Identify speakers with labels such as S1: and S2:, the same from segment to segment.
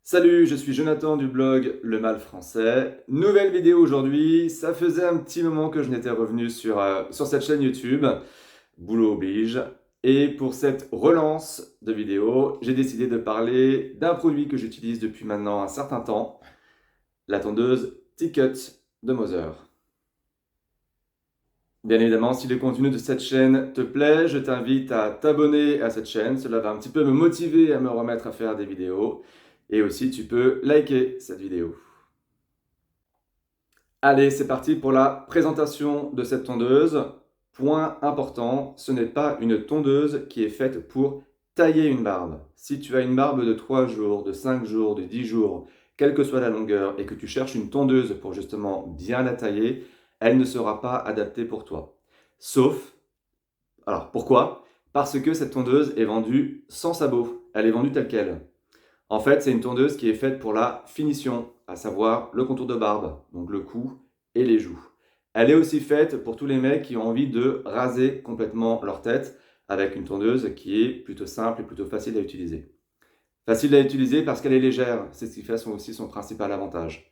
S1: Salut, je suis Jonathan du blog Le Mal Français. Nouvelle vidéo aujourd'hui, ça faisait un petit moment que je n'étais revenu sur cette chaîne YouTube, boulot oblige. Et pour cette relance de vidéo, j'ai décidé de parler d'un produit que j'utilise depuis maintenant un certain temps, la tondeuse T-Cut de Moser. Bien évidemment, si le contenu de cette chaîne te plaît, je t'invite à t'abonner à cette chaîne. Cela va un petit peu me motiver à me remettre à faire des vidéos. Et aussi, tu peux liker cette vidéo. Allez, c'est parti pour la présentation de cette tondeuse. Point important, ce n'est pas une tondeuse qui est faite pour tailler une barbe. Si tu as une barbe de 3 jours, de 5 jours, de 10 jours, quelle que soit la longueur, et que tu cherches une tondeuse pour justement bien la tailler, elle ne sera pas adaptée pour toi. Sauf, alors pourquoi? Parce que cette tondeuse est vendue sans sabot, elle est vendue telle qu'elle. En fait, c'est une tondeuse qui est faite pour la finition, à savoir le contour de barbe, donc le cou et les joues. Elle est aussi faite pour tous les mecs qui ont envie de raser complètement leur tête avec une tondeuse qui est plutôt simple et plutôt facile à utiliser. Facile à utiliser parce qu'elle est légère, c'est ce qui fait aussi son principal avantage.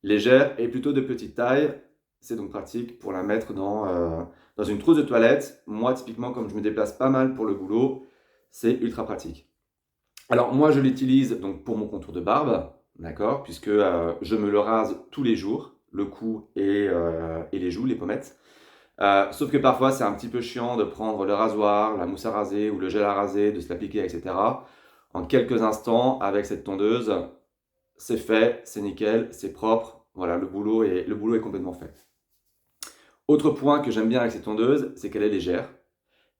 S1: Légère et plutôt de petite taille, c'est donc pratique pour la mettre dans une trousse de toilette. Moi, typiquement, comme je me déplace pas mal pour le boulot, c'est ultra pratique. Alors moi je l'utilise donc pour mon contour de barbe, d'accord, puisque je me le rase tous les jours, le cou et les joues, les pommettes. Sauf que parfois c'est un petit peu chiant de prendre le rasoir, la mousse à raser ou le gel à raser, de se l'appliquer, etc. En quelques instants avec cette tondeuse, c'est fait, c'est nickel, c'est propre, voilà, le boulot est complètement fait. Autre point que j'aime bien avec cette tondeuse, c'est qu'elle est légère.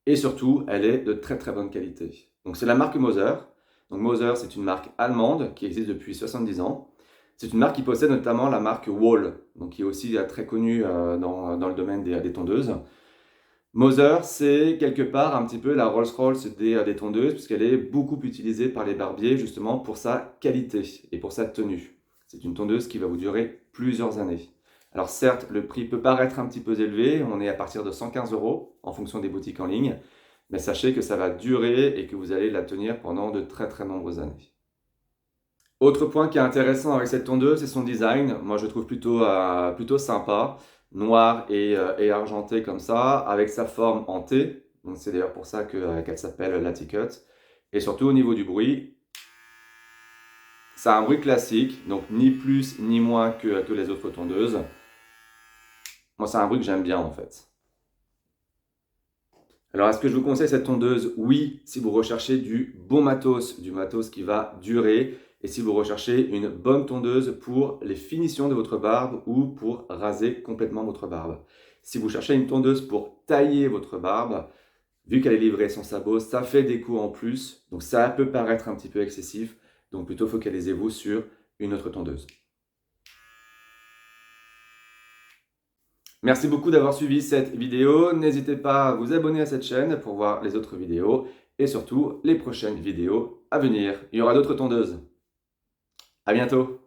S1: Et surtout, elle est de très très bonne qualité. Donc c'est la marque Moser. Donc Moser, c'est une marque allemande qui existe depuis 70 ans. C'est une marque qui possède notamment la marque Wall, donc qui est aussi très connue dans le domaine des tondeuses. Moser, c'est quelque part un petit peu la Rolls-Royce des tondeuses, puisqu'elle est beaucoup utilisée par les barbiers justement pour sa qualité et pour sa tenue. C'est une tondeuse qui va vous durer plusieurs années. Alors certes, le prix peut paraître un petit peu élevé, on est à partir de 115 € en fonction des boutiques en ligne, mais sachez que ça va durer et que vous allez la tenir pendant de très très nombreuses années. Autre point qui est intéressant avec cette tondeuse, c'est son design. Moi, je le trouve plutôt sympa, noir et argenté comme ça, avec sa forme en T. Donc, c'est d'ailleurs pour ça qu'elle s'appelle la T-Cut. Et surtout au niveau du bruit, ça a un bruit classique, donc ni plus ni moins que les autres tondeuses. Moi, c'est un bruit que j'aime bien en fait. Alors, est-ce que je vous conseille cette tondeuse? Oui, si vous recherchez du matos qui va durer, et si vous recherchez une bonne tondeuse pour les finitions de votre barbe ou pour raser complètement votre barbe. Si vous cherchez une tondeuse pour tailler votre barbe, vu qu'elle est livrée sans sabot, ça fait des coûts en plus, donc ça peut paraître un petit peu excessif, donc plutôt focalisez-vous sur une autre tondeuse. Merci beaucoup d'avoir suivi cette vidéo. N'hésitez pas à vous abonner à cette chaîne pour voir les autres vidéos et surtout les prochaines vidéos à venir. Il y aura d'autres tondeuses. À bientôt!